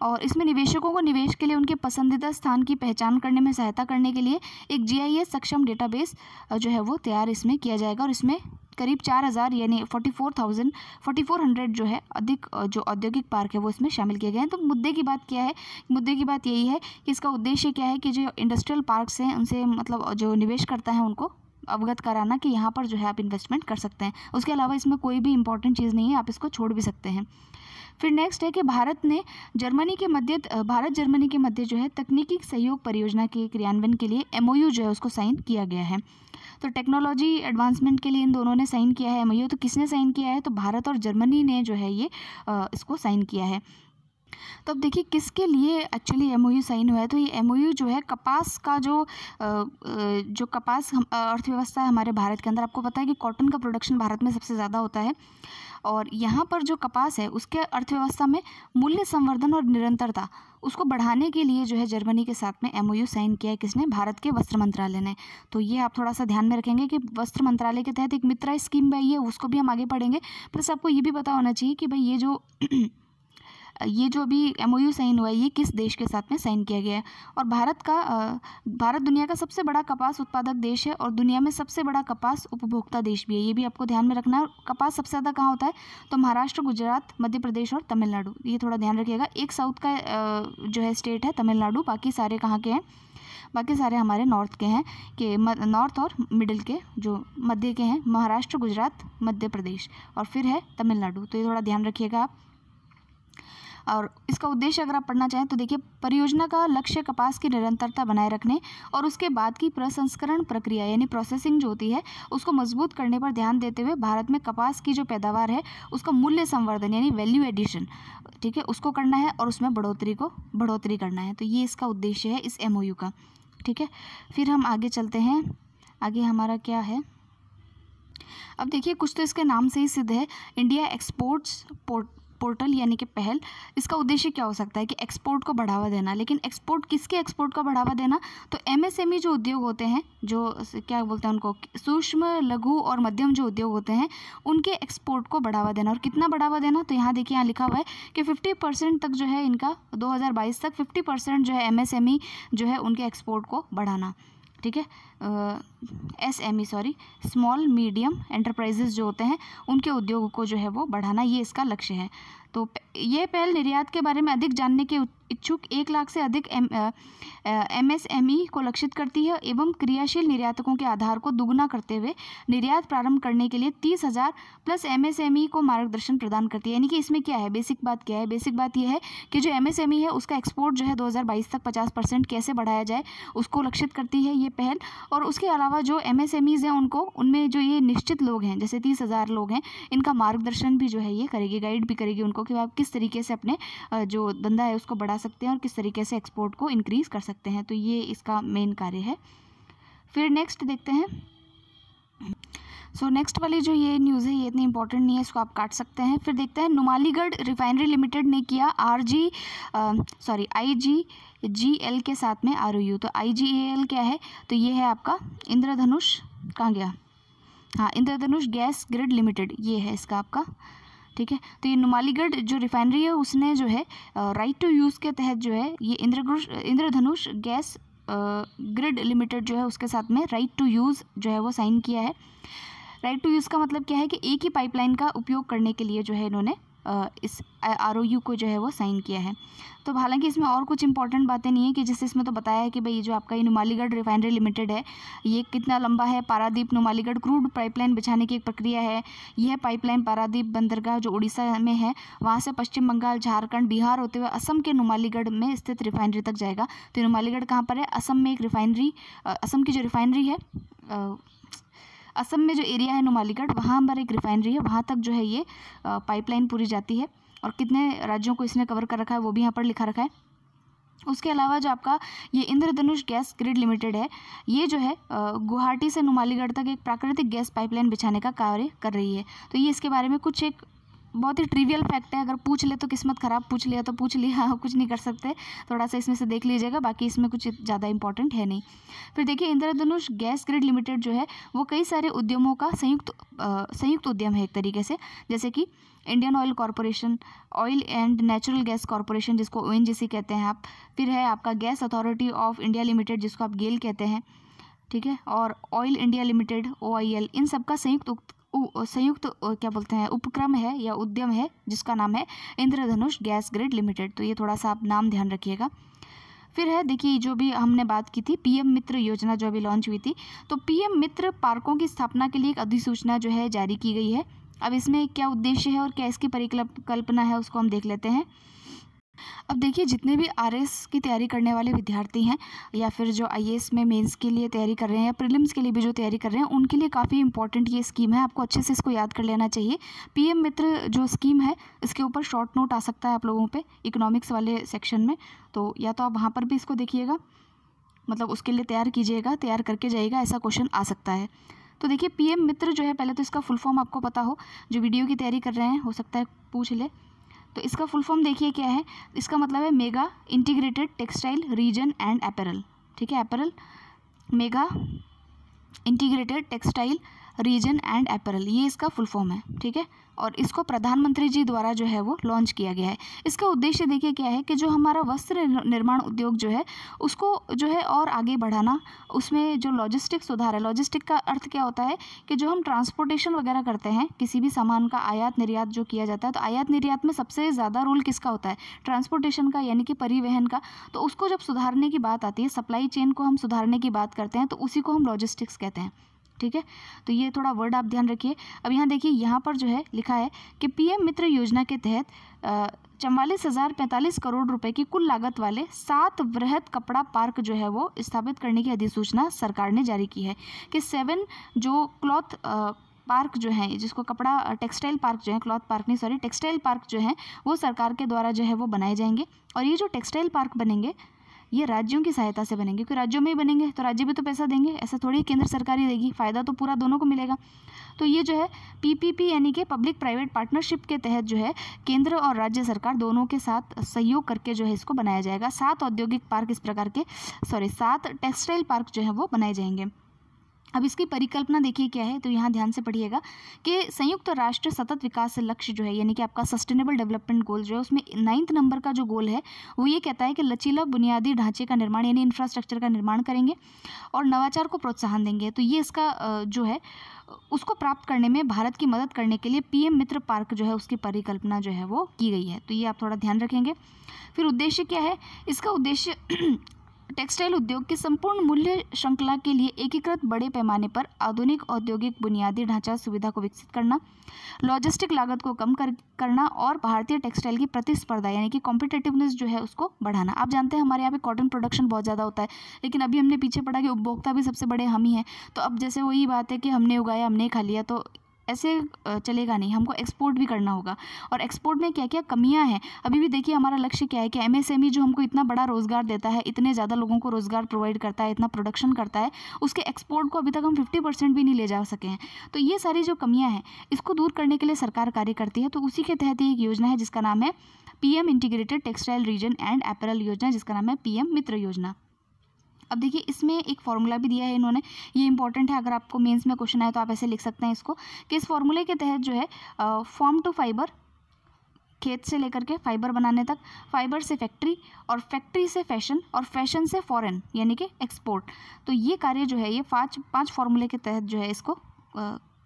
और इसमें निवेशकों को निवेश के लिए उनके पसंदीदा स्थान की पहचान करने में सहायता करने के लिए एक GIS सक्षम डेटाबेस जो है वो तैयार इसमें किया जाएगा और इसमें करीब 4000 यानी 4400 जो है अधिक जो औद्योगिक पार्क है वो इसमें शामिल किए गए हैं। तो मुद्दे की बात क्या है, मुद्दे की बात यही है कि इसका उद्देश्य क्या है कि जो इंडस्ट्रियल पार्क्स हैं उनसे मतलब जो निवेश करता है उनको अवगत कराना कि यहाँ पर जो है आप इन्वेस्टमेंट कर सकते हैं। उसके अलावा इसमें कोई भी इंपॉर्टेंट चीज़ नहीं है, आप इसको छोड़ भी सकते हैं। फिर नेक्स्ट है कि भारत जर्मनी के मध्य जो है तकनीकी सहयोग परियोजना के क्रियान्वयन के लिए MOU जो है उसको साइन किया गया है। तो टेक्नोलॉजी एडवांसमेंट के लिए इन दोनों ने साइन किया है MOU। तो किसने साइन किया है, तो भारत और जर्मनी ने जो है ये इसको साइन किया है। तो अब देखिए किसके लिए एक्चुअली MOU साइन हुआ है। तो ये MOU जो है कपास का जो कपास अर्थव्यवस्था है हमारे भारत के अंदर, आपको पता है कि कॉटन का प्रोडक्शन भारत में सबसे ज़्यादा होता है और यहाँ पर जो कपास है उसके अर्थव्यवस्था में मूल्य संवर्धन और निरंतरता उसको बढ़ाने के लिए जो है जर्मनी के साथ में MOU साइन किया है किसने, भारत के वस्त्र मंत्रालय ने। तो ये आप थोड़ा सा ध्यान में रखेंगे कि वस्त्र मंत्रालय के तहत एक मित्रा स्कीम भी है, उसको भी हम आगे पढ़ेंगे। प्लस आपको ये भी पता होना चाहिए कि भाई ये जो अभी MOU साइन हुआ है ये किस देश के साथ में साइन किया गया है। और भारत दुनिया का सबसे बड़ा कपास उत्पादक देश है और दुनिया में सबसे बड़ा कपास उपभोक्ता देश भी है, ये भी आपको ध्यान में रखना है। कपास सबसे ज़्यादा कहाँ होता है, तो महाराष्ट्र, गुजरात, मध्य प्रदेश और तमिलनाडु, ये थोड़ा ध्यान रखिएगा। एक साउथ का जो है स्टेट है तमिलनाडु, बाकी सारे कहाँ के हैं, बाकी सारे हमारे नॉर्थ के हैं, कि नॉर्थ और मिडिल के जो मध्य के हैं, महाराष्ट्र, गुजरात, मध्य प्रदेश और फिर है तमिलनाडु। तो ये थोड़ा ध्यान रखिएगा आप। और इसका उद्देश्य अगर आप पढ़ना चाहें तो देखिए, परियोजना का लक्ष्य कपास की निरंतरता बनाए रखने और उसके बाद की प्रसंस्करण प्रक्रिया यानी प्रोसेसिंग जो होती है उसको मजबूत करने पर ध्यान देते हुए भारत में कपास की जो पैदावार है उसका मूल्य संवर्धन यानी वैल्यू एडिशन, ठीक है, उसको करना है और उसमें बढ़ोतरी करना है। तो ये इसका उद्देश्य है इस MOU का, ठीक है। फिर हम आगे चलते हैं, आगे हमारा क्या है। अब देखिए कुछ तो इसके नाम से ही सिद्ध है, इंडिया एक्सपोर्ट्स पोर्टल यानी कि पहल। इसका उद्देश्य क्या हो सकता है कि एक्सपोर्ट को बढ़ावा देना। लेकिन किसके एक्सपोर्ट को बढ़ावा देना, तो MSME जो उद्योग होते हैं, जो क्या बोलते हैं उनको, सूक्ष्म लघु और मध्यम जो उद्योग होते हैं, उनके एक्सपोर्ट को बढ़ावा देना। और कितना बढ़ावा देना, तो यहाँ देखिए यहाँ लिखा हुआ है कि 50% तक जो है इनका 2022 तक 50% जो है MSME जो है उनके एक्सपोर्ट को बढ़ाना, ठीक है। स्मॉल मीडियम एंटरप्राइजेज जो होते हैं उनके उद्योग को जो है वो बढ़ाना, ये इसका लक्ष्य है। तो ये पहल निर्यात के बारे में अधिक जानने के इच्छुक 1 लाख से अधिक MSME को लक्षित करती है एवं क्रियाशील निर्यातकों के आधार को दुगना करते हुए निर्यात प्रारंभ करने के लिए 30,000 प्लस MSME को मार्गदर्शन प्रदान करती है। यानी कि इसमें क्या है, बेसिक बात क्या है, बेसिक बात यह है कि जो MSME है उसका एक्सपोर्ट जो है 2022 तक 50% कैसे बढ़ाया जाए उसको लक्षित करती है ये पहल। और उसके अलावा जो MSMEs हैं उनमें जो ये निश्चित लोग हैं, जैसे 30,000 लोग हैं, इनका मार्गदर्शन भी जो है ये करेगी, गाइड भी करेगी उनको कि आप किस तरीके से अपने जो धंधा है उसको बढ़ा सकते हैं और किस तरीके से एक्सपोर्ट को इंक्रीज़ कर सकते हैं। तो ये इसका मेन कार्य है। फिर नेक्स्ट देखते हैं। नेक्स्ट वाली जो ये न्यूज़ है ये इतनी इंपॉर्टेंट नहीं है, इसको आप काट सकते हैं। फिर देखते हैं, नुमालीगढ़ रिफाइनरी लिमिटेड ने किया IGGL के साथ में ROU। तो IGAL क्या है, तो ये है आपका इंद्रधनुष, कहाँ गया, हाँ, इंद्रधनुष गैस ग्रिड लिमिटेड, ये है इसका आपका, ठीक है। तो ये नुमालीगढ़ जो रिफाइनरी है उसने जो है राइट टू यूज़ के तहत जो है ये इंद्रधनुष गैस ग्रिड लिमिटेड जो है उसके साथ में राइट टू यूज़ जो है वो साइन किया है। राइट टू यूज़ का मतलब क्या है कि एक ही पाइपलाइन का उपयोग करने के लिए जो है इन्होंने इस ROU को जो है वो साइन किया है। तो हालांकि इसमें और कुछ इंपॉर्टेंट बातें नहीं है कि जैसे इसमें तो बताया है कि भाई जो आपका ये नुमालीगढ़ रिफाइनरी लिमिटेड है ये कितना लंबा है, पारादीप नुमालीगढ़ क्रूड पाइपलाइन बिछाने की एक प्रक्रिया है। यह पाइपलाइन पारादीप बंदरगाह जो उड़ीसा में है वहाँ से पश्चिम बंगाल, झारखंड, बिहार होते हुए असम के नुमालीगढ़ में स्थित रिफाइनरी तक जाएगा। तो नुमालीगढ़ कहाँ पर है, असम में एक रिफाइनरी, असम की जो रिफाइनरी है, असम में जो एरिया है नुमालीगढ़ वहाँ पर एक रिफाइनरी है, वहाँ तक जो है ये पाइपलाइन पूरी जाती है। और कितने राज्यों को इसने कवर कर रखा है वो भी यहाँ पर लिखा रखा है। उसके अलावा जो आपका ये इंद्रधनुष गैस ग्रिड लिमिटेड है ये जो है गुवाहाटी से नुमालीगढ़ तक एक प्राकृतिक गैस पाइपलाइन बिछाने का कार्य कर रही है। तो ये इसके बारे में कुछ एक बहुत ही ट्रिवियल फैक्ट है, अगर पूछ ले तो किस्मत ख़राब, पूछ लिया तो पूछ लिया, कुछ नहीं कर सकते, थोड़ा सा इसमें से देख लीजिएगा, बाकी इसमें कुछ ज़्यादा इंपॉर्टेंट है नहीं। फिर देखिए इंद्रधनुष गैस ग्रिड लिमिटेड जो है वो कई सारे उद्यमों का संयुक्त उद्यम है एक तरीके से, जैसे कि Indian oil corporation, oil and natural gas corporation जिसको ONGC कहते हैं आप, फिर है आपका gas authority of India limited जिसको आप गेल कहते हैं, ठीक है, और ऑयल इंडिया लिमिटेड OIL, इन सब का संयुक्त क्या बोलते हैं उपक्रम है या उद्यम है जिसका नाम है इंद्रधनुष गैस ग्रिड लिमिटेड। तो ये थोड़ा सा आप नाम ध्यान रखिएगा। फिर है देखिए जो भी हमने बात की थी PM मित्र योजना जो अभी लॉन्च हुई थी, तो PM मित्र पार्कों की स्थापना के लिए एक अधिसूचना जो है जारी की गई है। अब इसमें क्या उद्देश्य है और क्या इसकी परिकल्पना है उसको हम देख लेते हैं। अब देखिए जितने भी RS की तैयारी करने वाले विद्यार्थी हैं या फिर जो IAS में मेंस के लिए तैयारी कर रहे हैं या प्रीलिम्स के लिए भी जो तैयारी कर रहे हैं, उनके लिए काफ़ी इंपॉर्टेंट ये स्कीम है, आपको अच्छे से इसको याद कर लेना चाहिए। PM मित्र जो स्कीम है इसके ऊपर शॉर्ट नोट आ सकता है आप लोगों पे इकोनॉमिक्स वाले सेक्शन में, तो या तो आप वहाँ पर भी इसको देखिएगा, मतलब उसके लिए तैयार कीजिएगा, तैयार करके जाइएगा, ऐसा क्वेश्चन आ सकता है। तो देखिए PM मित्र जो है, पहले तो इसका फुल फॉर्म आपको पता हो, जो वीडियो की तैयारी कर रहे हैं हो सकता है पूछ ले। तो इसका फुल फॉर्म देखिए क्या है, इसका मतलब है mega integrated textile reason and apparel, ठीक है, apparel, mega integrated textile reason and apparel, ये इसका फुल फॉर्म है, ठीक है, और इसको प्रधानमंत्री जी द्वारा जो है वो लॉन्च किया गया है। इसका उद्देश्य देखिए क्या है कि जो हमारा वस्त्र निर्माण उद्योग जो है उसको जो है और आगे बढ़ाना, उसमें जो लॉजिस्टिक सुधार है, लॉजिस्टिक का अर्थ क्या होता है कि जो हम ट्रांसपोर्टेशन वगैरह करते हैं, किसी भी सामान का आयात निर्यात जो किया जाता है, तो आयात निर्यात में सबसे ज़्यादा रोल किसका होता है, ट्रांसपोर्टेशन का, यानी कि परिवहन का। तो उसको जब सुधारने की बात आती है, सप्लाई चेन को हम सुधारने की बात करते हैं, तो उसी को हम लॉजिस्टिक्स कहते हैं, ठीक है। तो ये थोड़ा वर्ड आप ध्यान रखिए। अब यहाँ देखिए यहाँ पर जो है लिखा है कि PM मित्र योजना के तहत 44,045 करोड़ रुपए की कुल लागत वाले 7 वृहद कपड़ा पार्क जो है वो स्थापित करने की अधिसूचना सरकार ने जारी की है कि 7 जो क्लॉथ पार्क जो हैं, जिसको कपड़ा टेक्सटाइल पार्क जो है, क्लॉथ पार्क नहीं सॉरी टेक्सटाइल पार्क जो हैं वो सरकार के द्वारा जो है वो बनाए जाएंगे। और ये जो टेक्सटाइल पार्क बनेंगे ये राज्यों की सहायता से बनेंगे, क्योंकि राज्यों में ही बनेंगे तो राज्य भी तो पैसा देंगे, ऐसा थोड़ी केंद्र सरकार ही देगी, फ़ायदा तो पूरा दोनों को मिलेगा। तो ये जो है PPP यानी कि पब्लिक प्राइवेट पार्टनरशिप के तहत जो है केंद्र और राज्य सरकार दोनों के साथ सहयोग करके जो है इसको बनाया जाएगा। 7 औद्योगिक पार्क इस प्रकार के 7 टेक्सटाइल पार्क जो है वो बनाए जाएंगे। अब इसकी परिकल्पना देखिए क्या है, तो यहाँ ध्यान से पढ़िएगा कि संयुक्त राष्ट्र सतत विकास लक्ष्य जो है, यानी कि आपका सस्टेनेबल डेवलपमेंट गोल जो है, उसमें 9 नंबर का जो गोल है वो ये कहता है कि लचीला बुनियादी ढांचे का निर्माण यानी इंफ्रास्ट्रक्चर का निर्माण करेंगे और नवाचार को प्रोत्साहन देंगे। तो ये इसका जो है उसको प्राप्त करने में भारत की मदद करने के लिए PM मित्र पार्क जो है उसकी परिकल्पना जो है वो की गई है। तो ये आप थोड़ा ध्यान रखेंगे। फिर उद्देश्य क्या है, इसका उद्देश्य टेक्सटाइल उद्योग की संपूर्ण मूल्य श्रृंखला के लिए एकीकृत बड़े पैमाने पर आधुनिक औद्योगिक बुनियादी ढांचा सुविधा को विकसित करना, लॉजिस्टिक लागत को कम करना और भारतीय टेक्सटाइल की प्रतिस्पर्धा यानी कि कॉम्पिटिटिवनेस जो है उसको बढ़ाना। आप जानते हैं हमारे यहाँ पे कॉटन प्रोडक्शन बहुत ज़्यादा होता है, लेकिन अभी हमने पीछे पढ़ा कि उपभोक्ता भी सबसे बड़े हम ही हैं। तो अब जैसे वही बात है कि हमने उगाया हमने खा लिया, तो ऐसे चलेगा नहीं, हमको एक्सपोर्ट भी करना होगा। और एक्सपोर्ट में क्या क्या कमियां हैं, अभी भी देखिए हमारा लक्ष्य क्या है कि MSME जो हमको इतना बड़ा रोज़गार देता है, इतने ज़्यादा लोगों को रोज़गार प्रोवाइड करता है, इतना प्रोडक्शन करता है, उसके एक्सपोर्ट को अभी तक हम 50% भी नहीं ले जा सके हैं। तो ये सारी जो कमियाँ हैं इसको दूर करने के लिए सरकार कार्य करती है। तो उसी के तहत एक योजना है जिसका नाम है PM integrated textile reason and apparel योजना, जिसका नाम है PM मित्र योजना। अब देखिए इसमें एक फॉर्मूला भी दिया है इन्होंने, ये इंपॉर्टेंट है, अगर आपको मेंस में क्वेश्चन आए तो आप ऐसे लिख सकते हैं इसको कि इस फॉर्मूले के तहत जो है फॉर्म टू फाइबर, खेत से लेकर के फाइबर बनाने तक, फाइबर से फैक्ट्री और फैक्ट्री से फैशन और फैशन से फॉरेन यानी कि एक्सपोर्ट। तो ये कार्य जो है ये पाँच फॉर्मूले के तहत जो है इसको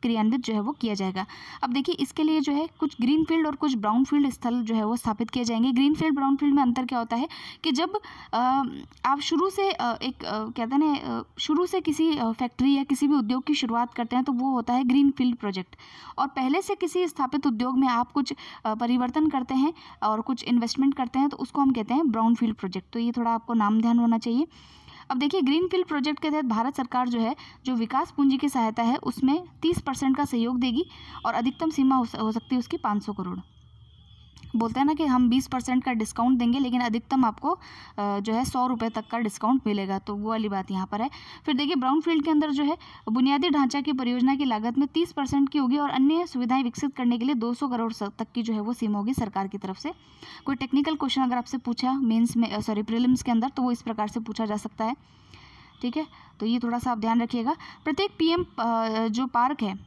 क्रियान्वित जो है वो किया जाएगा। अब देखिए इसके लिए जो है कुछ ग्रीन फील्ड और कुछ ब्राउन फील्ड स्थल जो है वो स्थापित किए जाएंगे। ग्रीन फील्ड ब्राउन फील्ड में अंतर क्या होता है कि जब आप शुरू से कहते हैं ना शुरू से किसी फैक्ट्री या किसी भी उद्योग की शुरुआत करते हैं तो वो होता है ग्रीन फील्ड प्रोजेक्ट, और पहले से किसी स्थापित उद्योग में आप कुछ परिवर्तन करते हैं और कुछ इन्वेस्टमेंट करते हैं तो उसको हम कहते हैं ब्राउन फील्ड प्रोजेक्ट। तो ये थोड़ा आपको नाम ध्यान होना चाहिए। अब देखिए ग्रीनफील्ड प्रोजेक्ट के तहत भारत सरकार जो है जो विकास पूंजी की सहायता है उसमें 30% का सहयोग देगी और अधिकतम सीमा हो सकती है उसकी 500 करोड़। बोलते हैं ना कि हम 20% का डिस्काउंट देंगे, लेकिन अधिकतम आपको जो है 100 रुपये तक का डिस्काउंट मिलेगा, तो वो वाली बात यहाँ पर है। फिर देखिए ब्राउनफील्ड के अंदर जो है बुनियादी ढांचा की परियोजना की लागत में 30% की होगी और अन्य सुविधाएं विकसित करने के लिए 200 करोड़ तक की जो है वो सीमा होगी सरकार की तरफ से। कोई टेक्निकल क्वेश्चन अगर आपसे पूछा मेंस में प्रीलिम्स के अंदर, तो वो इस प्रकार से पूछा जा सकता है, ठीक है। तो ये थोड़ा सा आप ध्यान रखिएगा। प्रत्येक पीएम जो पार्क है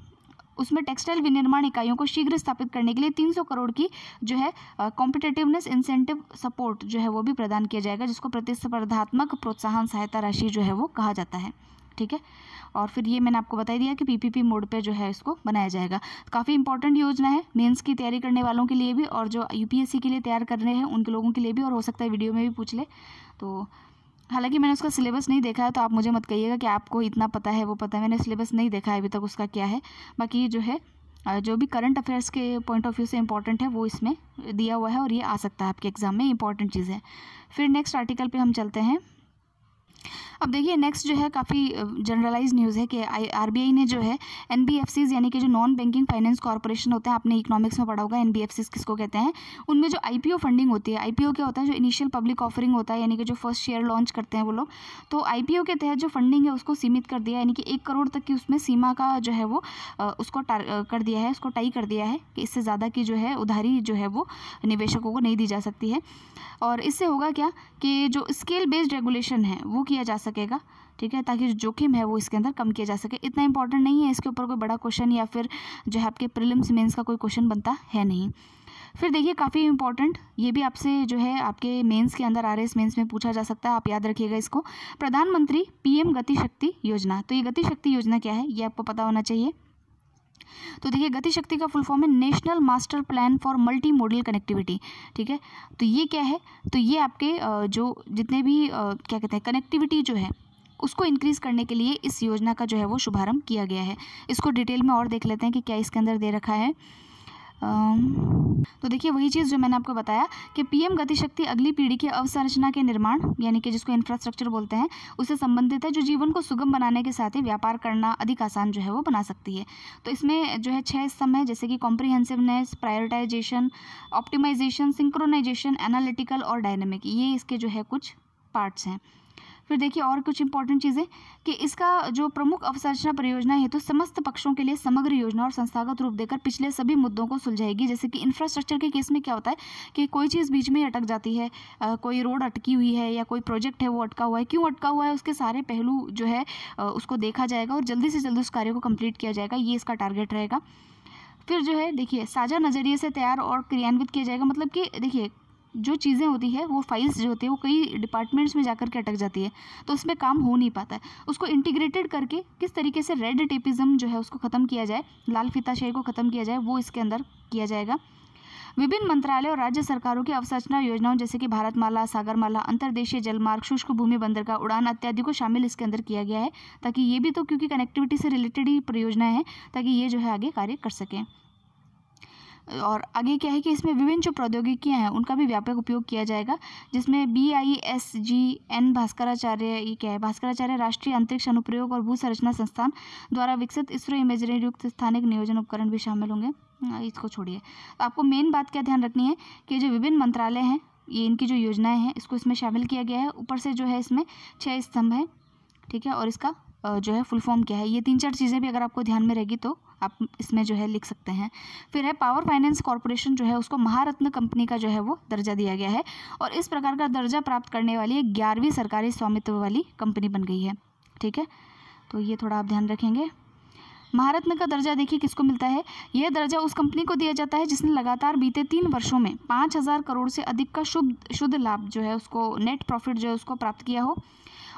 उसमें टेक्सटाइल विनिर्माण इकाइयों को शीघ्र स्थापित करने के लिए 300 करोड़ की जो है कॉम्पिटिटिवनेस इंसेंटिव सपोर्ट जो है वो भी प्रदान किया जाएगा, जिसको प्रतिस्पर्धात्मक प्रोत्साहन सहायता राशि जो है वो कहा जाता है, ठीक है। और फिर ये मैंने आपको बता दिया कि पीपीपी मोड पे जो है इसको बनाया जाएगा। काफ़ी इंपॉर्टेंट योजना है मेंस की तैयारी करने वालों के लिए भी, और जो यूपीएससी के लिए तैयार कर रहे हैं उनके लोगों के लिए भी, और हो सकता है वीडियो में भी पूछ ले। तो हालांकि मैंने उसका सिलेबस नहीं देखा है, तो आप मुझे मत कहिएगा कि आपको इतना पता है वो पता है, मैंने सिलेबस नहीं देखा है अभी तक उसका क्या है। बाकी जो है जो भी करंट अफेयर्स के पॉइंट ऑफ व्यू से इंपॉर्टेंट है वो इसमें दिया हुआ है, और ये आ सकता है आपके एग्जाम में, इंपॉर्टेंट चीज़ है। फिर नेक्स्ट आर्टिकल पे हम चलते हैं। अब देखिए नेक्स्ट जो है काफ़ी जनरलाइज न्यूज़ है कि आरबीआई ने जो है एनबीएफसीज यानी कि जो नॉन बैंकिंग फाइनेंस कॉर्पोरेशन होते हैं, आपने इकोनॉमिक्स में पढ़ा होगा एनबीएफसीज किसको कहते हैं, उनमें जो आईपीओ फंडिंग होती है, आईपीओ क्या होता है, जो इनिशियल पब्लिक ऑफरिंग होता है, यानी कि जो फर्स्ट शेयर लॉन्च करते हैं वो लोग, तो आईपीओ के तहत जो फंडिंग है उसको सीमित कर दिया है, यानी कि 1 करोड़ तक की उसमें सीमा का जो है वो उसको कर दिया है, उसको टाई कर दिया है कि इससे ज़्यादा की जो है उधारी जो है वो निवेशकों को नहीं दी जा सकती है। और इससे होगा क्या कि जो स्केल बेस्ड रेगुलेशन है वो किया जा सकेगा, ठीक है, ताकि जो जोखिम है वो इसके अंदर कम किया जा सके। इतना इंपॉर्टेंट नहीं है, इसके ऊपर कोई बड़ा क्वेश्चन या फिर जो है आपके प्रीलिम्स मेंस का कोई क्वेश्चन बनता है नहीं। फिर देखिए काफ़ी इंपॉर्टेंट, ये भी आपसे जो है आपके मेंस के अंदर आरएस मेंस में पूछा जा सकता है, आप याद रखिएगा इसको। प्रधानमंत्री पीएम गति शक्ति योजना, तो ये गति शक्ति योजना क्या है ये आपको पता होना चाहिए। तो देखिए गति शक्ति का फुल फॉर्म है national master plan for multi modal connectivity, ठीक है। तो ये क्या है, तो ये आपके जो जितने भी क्या कहते हैं कनेक्टिविटी जो है उसको इंक्रीज़ करने के लिए इस योजना का जो है वो शुभारंभ किया गया है। इसको डिटेल में और देख लेते हैं कि क्या इसके अंदर दे रखा है। तो देखिए वही चीज़ जो मैंने आपको बताया कि पीएम गति शक्ति अगली पीढ़ी की अवसंरचना के निर्माण यानी कि जिसको इंफ्रास्ट्रक्चर बोलते हैं उससे संबंधित है, जो जीवन को सुगम बनाने के साथ ही व्यापार करना अधिक आसान जो है वो बना सकती है। तो इसमें जो है 6 स्तंभ है, जैसे कि कॉम्प्रिहेंसिवनेस, प्रायोरिटाइजेशन, ऑप्टिमाइजेशन, सिंक्रोनाइजेशन, एनालिटिकल और डायनेमिक, ये इसके जो है कुछ पार्ट्स हैं। फिर देखिए और कुछ इंपॉर्टेंट चीज़ें कि इसका जो प्रमुख अवसंरचना परियोजना है तो समस्त पक्षों के लिए समग्र योजना और संस्थागत रूप देकर पिछले सभी मुद्दों को सुलझाएगी। जैसे कि इंफ्रास्ट्रक्चर के केस में क्या होता है कि कोई चीज़ बीच में अटक जाती है, कोई रोड अटकी हुई है या कोई प्रोजेक्ट है वो अटका हुआ है, क्यों अटका हुआ है उसके सारे पहलू जो है उसको देखा जाएगा और जल्दी से जल्दी उस कार्य को कंप्लीट किया जाएगा, ये इसका टारगेट रहेगा। फिर जो है देखिए साझा नज़रिए से तैयार और क्रियान्वित किया जाएगा, मतलब कि देखिए जो चीज़ें होती है वो फाइल्स जो होती है वो कई डिपार्टमेंट्स में जाकर के अटक जाती है, तो उसमें काम हो नहीं पाता है। उसको इंटीग्रेटेड करके किस तरीके से रेड टेपिज्म जो है उसको ख़त्म किया जाए, लाल फीताशाही को ख़त्म किया जाए, वो इसके अंदर किया जाएगा। विभिन्न मंत्रालय और राज्य सरकारों की अवसंरचना योजनाओं जैसे कि भारतमाला, सागरमाला, अंतर्देशीय जलमार्ग, शुष्क भूमि बंदरगाह, उड़ान इत्यादि को शामिल इसके अंदर किया गया है, ताकि ये भी तो क्योंकि कनेक्टिविटी से रिलेटेड ही परियोजनाएं हैं, ताकि ये जो है आगे कार्य कर सकें। और आगे क्या है कि इसमें विभिन्न जो प्रौद्योगिकियां हैं उनका भी व्यापक उपयोग किया जाएगा, जिसमें BISGN भास्कराचार्य, ये क्या है, भास्कराचार्य राष्ट्रीय अंतरिक्ष अनुप्रयोग और भू संरचना संस्थान द्वारा विकसित इसरो इमेजरी युक्त स्थानिक नियोजन उपकरण भी शामिल होंगे। इसको छोड़िए, तो आपको मेन बात क्या ध्यान रखनी है कि जो विभिन्न मंत्रालय हैं ये इनकी जो योजनाएँ हैं इसको इसमें शामिल किया गया है। ऊपर से जो है इसमें 6 स्तंभ है, ठीक है, और इसका जो है फुल फॉर्म क्या है, ये 3-4 चीज़ें भी अगर आपको ध्यान में रहेगी तो आप इसमें जो है लिख सकते हैं। फिर है पावर फाइनेंस कॉर्पोरेशन, जो है उसको महारत्न कंपनी का जो है वो दर्जा दिया गया है और इस प्रकार का दर्जा प्राप्त करने वाली एक 11वीं सरकारी स्वामित्व वाली कंपनी बन गई है, ठीक है। तो ये थोड़ा आप ध्यान रखेंगे। महारत्न का दर्जा देखिए किसको मिलता है, यह दर्जा उस कंपनी को दिया जाता है जिसने लगातार बीते 3 वर्षों में 5,000 करोड़ से अधिक का शुद्ध लाभ जो है उसको, नेट प्रॉफिट जो है उसको प्राप्त किया हो,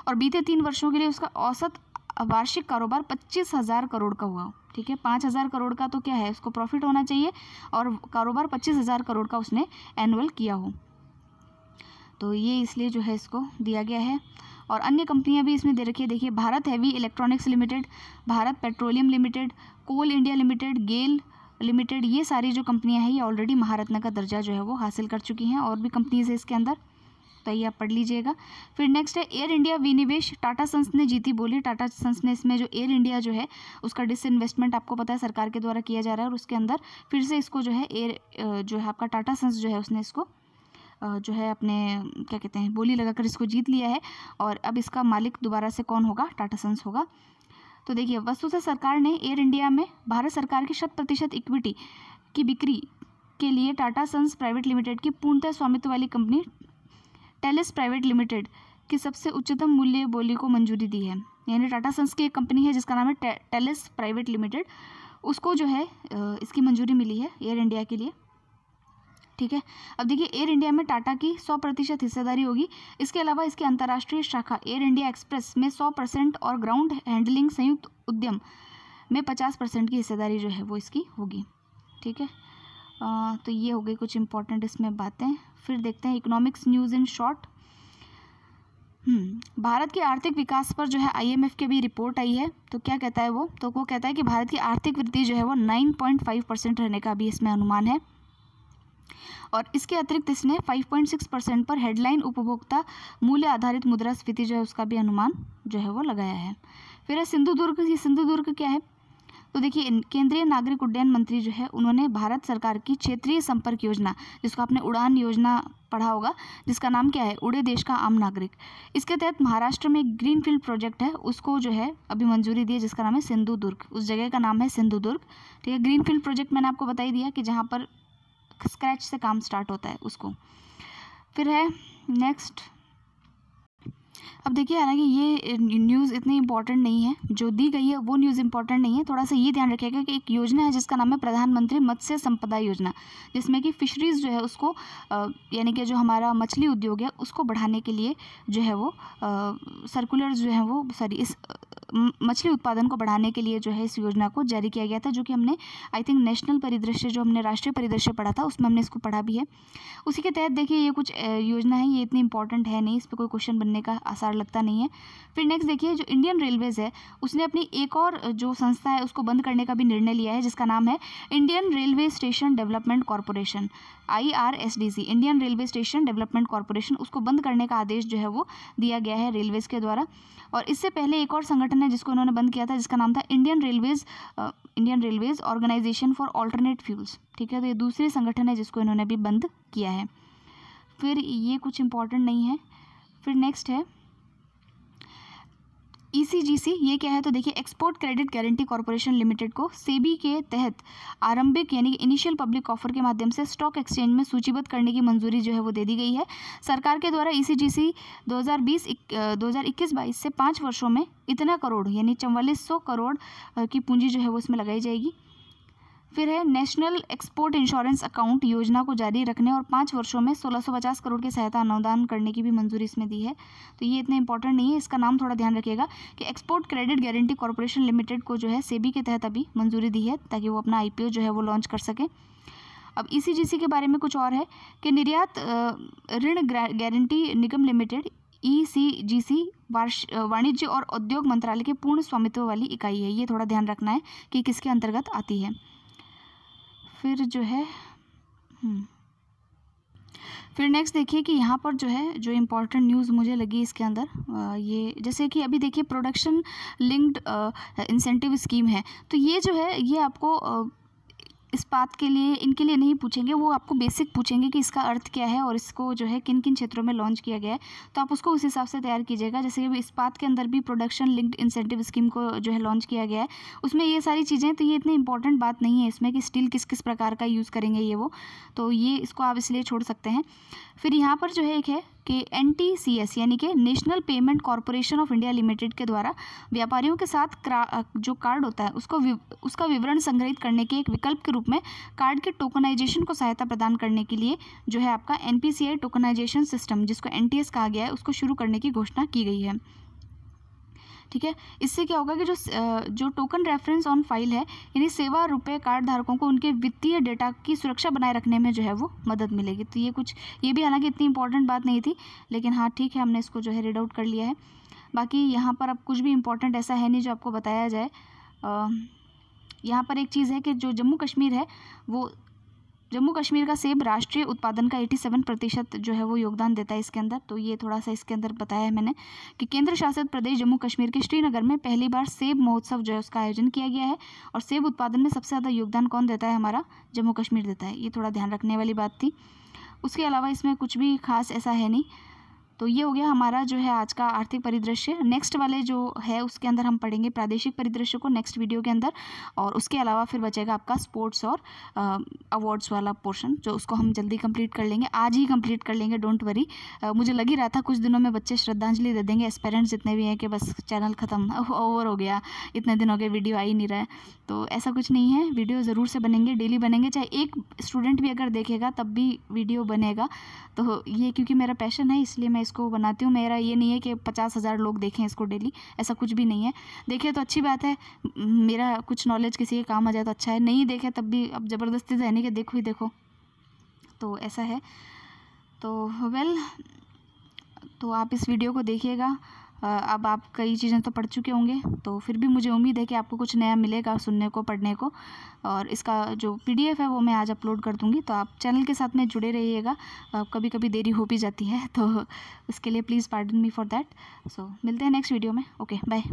और बीते 3 वर्षों के लिए उसका औसत वार्षिक कारोबार 25,000 करोड़ का हुआ हो, ठीक है। 5,000 करोड़ का तो क्या है उसको प्रॉफिट होना चाहिए और कारोबार 25,000 करोड़ का उसने एनुअल किया हो, तो ये इसलिए जो है इसको दिया गया है। और अन्य कंपनियां भी इसमें दे रखी है, देखिए Bharat heavy electronics limited, Bharat petroleum limited, coal India limited, GAIL limited, ये सारी जो कंपनियां हैं ये ऑलरेडी महारत्न का दर्जा जो है वो हासिल कर चुकी हैं, और भी कंपनीज है इसके अंदर। तो ये आप पढ़ लीजिएगा। फिर नेक्स्ट है एयर इंडिया विनिवेश, टाटा सन्स ने जीती बोली। टाटा सन्स ने इसमें जो एयर इंडिया जो है उसका डिसइन्वेस्टमेंट आपको पता है सरकार के द्वारा किया जा रहा है, और उसके अंदर फिर से इसको जो है जो है आपका टाटा सन्स जो है उसने इसको जो है अपने क्या कहते हैं बोली लगाकर इसको जीत लिया है। और अब इसका मालिक दोबारा से कौन होगा? टाटा सन्स होगा। तो देखिए, वस्तुतः सरकार ने एयर इंडिया में भारत सरकार की 100% इक्विटी की बिक्री के लिए टाटा सन्स प्राइवेट लिमिटेड की पूर्णतः स्वामित्व वाली कंपनी टेलिस प्राइवेट लिमिटेड की सबसे उच्चतम मूल्य बोली को मंजूरी दी है। यानी टाटा सन्स की एक कंपनी है जिसका नाम है टेलिस प्राइवेट लिमिटेड, उसको जो है इसकी मंजूरी मिली है एयर इंडिया के लिए। ठीक है, अब देखिए एयर इंडिया में टाटा की 100% हिस्सेदारी होगी। इसके अलावा इसकी अंतर्राष्ट्रीय शाखा एयर इंडिया एक्सप्रेस में 100% और ग्राउंड हैंडलिंग संयुक्त उद्यम में 50% की हिस्सेदारी जो है वो इसकी होगी। ठीक है, तो ये हो गई कुछ इंपॉर्टेंट इसमें बातें। फिर देखते हैं economics news in short. Bharat के आर्थिक विकास पर जो है IMF की भी रिपोर्ट आई है। तो क्या कहता है वो? तो वो कहता है कि भारत की आर्थिक वृद्धि जो है वो 9.5% रहने का भी इसमें अनुमान है, और इसके अतिरिक्त इसने 5.6% पर हेडलाइन उपभोक्ता मूल्य आधारित मुद्रास्फीति जो है उसका भी अनुमान जो है वो लगाया है। फिर है सिंधुदुर्ग। ये सिंधुदुर्ग क्या है? तो देखिए, केंद्रीय नागरिक उड्डयन मंत्री जो है उन्होंने भारत सरकार की क्षेत्रीय संपर्क योजना, जिसको आपने उड़ान योजना पढ़ा होगा, जिसका नाम क्या है? उड़े देश का आम नागरिक। इसके तहत महाराष्ट्र में एक ग्रीनफील्ड प्रोजेक्ट है, उसको जो है अभी मंजूरी दी है, जिसका नाम है सिंधुदुर्ग। उस जगह का नाम है सिंधुदुर्ग। ठीक है, ग्रीनफील्ड प्रोजेक्ट मैंने आपको बता ही दिया कि जहाँ पर स्क्रैच से काम स्टार्ट होता है उसको। फिर है नेक्स्ट। अब देखिए, हालांकि ये न्यूज़ इतनी इंपॉर्टेंट नहीं है, जो दी गई है वो न्यूज़ इंपॉर्टेंट नहीं है। थोड़ा सा ये ध्यान रखिएगा कि एक योजना है जिसका नाम है प्रधानमंत्री मत्स्य संपदा योजना, जिसमें कि फिशरीज़ जो है उसको यानी कि जो हमारा मछली उद्योग है उसको बढ़ाने के लिए जो है वो सर्कुलर जो है वो इस मछली उत्पादन को बढ़ाने के लिए जो है इस योजना को जारी किया गया था, जो कि हमने आई थिंक नेशनल परिदृश्य, जो हमने राष्ट्रीय परिदृश्य पढ़ा था उसमें हमने इसको पढ़ा भी है। उसी के तहत देखिए ये कुछ योजना है, ये इतनी इंपॉर्टेंट है नहीं, इस पर कोई क्वेश्चन बनने का आसार लगता नहीं है। फिर नेक्स्ट देखिए, जो इंडियन रेलवेज़ है उसने अपनी एक और जो संस्था है उसको बंद करने का भी निर्णय लिया है, जिसका नाम है Indian railway station development corporation, IRSDC, Indian railway station development corporation. उसको बंद करने का आदेश जो है वो दिया गया है रेलवेज़ के द्वारा। और इससे पहले एक और संगठन है जिसको उन्होंने बंद किया था, जिसका नाम था Indian Railways Organisation for Alternate Fuels. ठीक है, तो ये दूसरे संगठन है जिसको इन्होंने भी बंद किया है। फिर ये कुछ इंपॉर्टेंट नहीं है। फिर नेक्स्ट है ECGC। ये क्या है? तो देखिए, export credit guarantee corporation limited को सेबी के तहत आरंभिक यानी कि इनिशियल पब्लिक ऑफर के माध्यम से स्टॉक एक्सचेंज में सूचीबद्ध करने की मंजूरी जो है वो दे दी गई है। सरकार के द्वारा ECGC 2021-22 से 5 वर्षों में इतना करोड़ यानी 4400 करोड़ की पूंजी जो है वो इसमें लगाई जाएगी। फिर है नेशनल एक्सपोर्ट इंश्योरेंस अकाउंट योजना को जारी रखने और 5 वर्षों में 1650 करोड़ की सहायता अनुदान करने की भी मंजूरी इसमें दी है। तो ये इतना इंपॉर्टेंट नहीं है, इसका नाम थोड़ा ध्यान रखिएगा कि export credit guarantee corporation limited को जो है सेबी के तहत अभी मंजूरी दी है ताकि वो अपना IPO जो है वो लॉन्च कर सके। अब ECGC के बारे में कुछ और है कि निर्यात ऋण गारंटी निगम लिमिटेड ECGC वाणिज्य और उद्योग मंत्रालय के पूर्ण स्वामित्व वाली इकाई है। ये थोड़ा ध्यान रखना है कि किसके अंतर्गत आती है। फिर जो है फिर नेक्स्ट देखिए कि यहाँ पर जो है जो इम्पोर्टेंट न्यूज़ मुझे लगी इसके अंदर ये, जैसे कि अभी देखिए प्रोडक्शन लिंक्ड इंसेंटिव स्कीम है। तो ये जो है ये आपको इस बात के लिए इनके लिए नहीं पूछेंगे, वो आपको बेसिक पूछेंगे कि इसका अर्थ क्या है और इसको जो है किन किन क्षेत्रों में लॉन्च किया गया है। तो आप उसको उस हिसाब से तैयार कीजिएगा। जैसे कि इस्पात के अंदर भी प्रोडक्शन लिंक्ड इंसेंटिव स्कीम को जो है लॉन्च किया गया है, उसमें ये सारी चीज़ें, तो ये इतनी इंपॉर्टेंट बात नहीं है इसमें कि स्टील किस किस प्रकार का यूज़ करेंगे ये वो, तो ये इसको आप इसलिए छोड़ सकते हैं। फिर यहाँ पर जो है एक है कि NTCS यानी कि national payment corporation of India limited के द्वारा व्यापारियों के साथ जो कार्ड होता है उसका विवरण संग्रहित करने के एक विकल्प के रूप में कार्ड के टोकनाइजेशन को सहायता प्रदान करने के लिए जो है आपका NPCI टोकनाइजेशन सिस्टम, जिसको NTS कहा गया है, उसको शुरू करने की घोषणा की गई है। ठीक है, इससे क्या होगा कि जो टोकन रेफरेंस ऑन फाइल है यानी सेवा रुपये कार्ड धारकों को उनके वित्तीय डेटा की सुरक्षा बनाए रखने में जो है वो मदद मिलेगी। तो ये भी हालांकि इतनी इंपॉर्टेंट बात नहीं थी, लेकिन हाँ ठीक है, हमने इसको जो है रीड आउट कर लिया है। बाकी यहाँ पर अब कुछ भी इम्पोर्टेंट ऐसा है नहीं जो आपको बताया जाए। यहाँ पर एक चीज़ है कि जो जम्मू कश्मीर है वो जम्मू कश्मीर का सेब राष्ट्रीय उत्पादन का 87% जो है वो योगदान देता है इसके अंदर। तो ये थोड़ा सा इसके अंदर बताया है मैंने कि केंद्र शासित प्रदेश जम्मू कश्मीर के श्रीनगर में पहली बार सेब महोत्सव जो है उसका आयोजन किया गया है। और सेब उत्पादन में सबसे ज़्यादा योगदान कौन देता है? हमारा जम्मू कश्मीर देता है। ये थोड़ा ध्यान रखने वाली बात थी। उसके अलावा इसमें कुछ भी खास ऐसा है नहीं। तो ये हो गया हमारा जो है आज का आर्थिक परिदृश्य। नेक्स्ट वाले जो है उसके अंदर हम पढ़ेंगे प्रादेशिक परिदृश्य को नेक्स्ट वीडियो के अंदर। और उसके अलावा फिर बचेगा आपका स्पोर्ट्स और अवार्ड्स वाला पोर्शन, जो उसको हम जल्दी कंप्लीट कर लेंगे, आज ही कंप्लीट कर लेंगे, डोंट वरी। मुझे लग ही रहा था कुछ दिनों में बच्चे श्रद्धांजलि दे देंगे, एस्पेरेंट्स जितने भी हैं, कि बस चैनल ख़त्म ओवर हो गया, इतने दिन हो गए वीडियो आ ही नहीं रहा है। तो ऐसा कुछ नहीं है, वीडियो ज़रूर से बनेंगे, डेली बनेंगे। चाहे एक स्टूडेंट भी अगर देखेगा तब भी वीडियो बनेगा। तो ये क्योंकि मेरा पैशन है इसलिए मैं इसको बनाती हूँ। मेरा ये नहीं है कि 50,000 लोग देखें इसको डेली, ऐसा कुछ भी नहीं है। देखे तो अच्छी बात है, मेरा कुछ नॉलेज किसी के काम आ जाए तो अच्छा है, नहीं देखे तब भी अब ज़बरदस्ती तो है नहीं कि देखो ही देखो, तो ऐसा है। तो तो आप इस वीडियो को देखिएगा। अब आप कई चीज़ें तो पढ़ चुके होंगे, तो फिर भी मुझे उम्मीद है कि आपको कुछ नया मिलेगा सुनने को, पढ़ने को। और इसका जो PDF है वो मैं आज अपलोड कर दूँगी, तो आप चैनल के साथ में जुड़े रहिएगा। कभी कभी देरी हो भी जाती है, तो उसके लिए please pardon me for that. So मिलते हैं नेक्स्ट वीडियो में। Okay, bye.